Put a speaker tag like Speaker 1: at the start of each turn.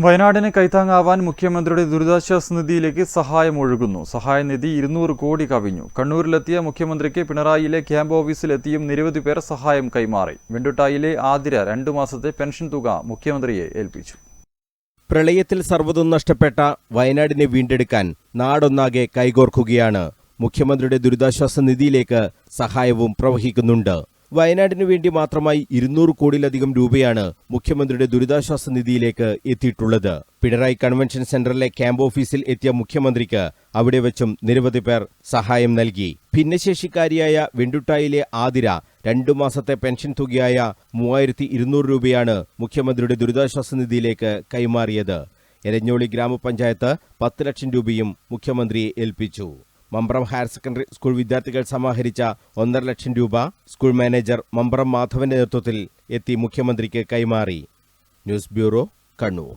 Speaker 1: വയനാടിന് കൈത്താങ്ങാവാൻ മുഖ്യമന്ത്രിയുടെ ദുരിതാശ്വാസ നിധിയിലേക്ക് സഹായം ഒഴുകുന്നു. സഹായനിധി 200 കോടി കവിഞ്ഞു. കണ്ണൂരിലെത്തിയ മുഖ്യമന്ത്രിക്ക് പിണറായിയിലെ ക്യാമ്പ് ഓഫീസിലെത്തിയും നിരവധി പേർ സഹായം കൈമാറി. വെണ്ടുട്ടായിലെ ആതിര 2 മാസത്തെ പെൻഷൻ തുക മുഖ്യമന്ത്രിയെ ഏൽപ്പിച്ചു.
Speaker 2: പ്രളയത്തിൽ സർവ്വതും നഷ്ടപ്പെട്ട വയനാടിനെ വീണ്ടെടുക്കാൻ നാടൊന്നാകെ കൈകോർക്കുകയാണ്. മുഖ്യമന്ത്രിയുടെ ദുരിതാശ്വാസ നിധിയിലേക്ക് സഹായവും പ്രവഹിക്കുന്നുണ്ട്. വയനാടിനു വേണ്ടി മാത്രമായി 200 കോടിയിലധികം രൂപയാണ് മുഖ്യമന്ത്രിയുടെ ദുരിതാശ്വാസ നിധിയിലേക്ക് എത്തിയിട്ടുള്ളത്. പിണറായി കൺവെൻഷൻ സെന്ററിലെ ക്യാമ്പ് ഓഫീസിൽ എത്തിയ മുഖ്യമന്ത്രിക്ക് അവിടെ വെച്ചും നിരവധി പേർ സഹായം നൽകി. ഭിന്നശേഷിക്കാരിയായ വെണ്ടുട്ടായിലെ ആതിര 2 മാസത്തെ പെൻഷൻ തുകയായ 3200 രൂപയാണ് മുഖ്യമന്ത്രിയുടെ ദുരിതാശ്വാസ നിധിയിലേക്ക് കൈമാറിയത്. എരഞ്ഞോളി ഗ്രാമപഞ്ചായത്ത് 10 ലക്ഷം രൂപയും മുഖ്യമന്ത്രിയെ ഏൽപ്പിച്ചു. മമ്പ്രം ഹയർ സെക്കൻഡറി സ്കൂൾ വിദ്യാർത്ഥികൾ സമാഹരിച്ച 1.5 ലക്ഷം രൂപ സ്കൂൾ മാനേജർ മമ്പ്രം മാധവന്റെ നേതൃത്വത്തിൽ എത്തി മുഖ്യമന്ത്രിക്ക് കൈമാറി. News bureau, Kannur.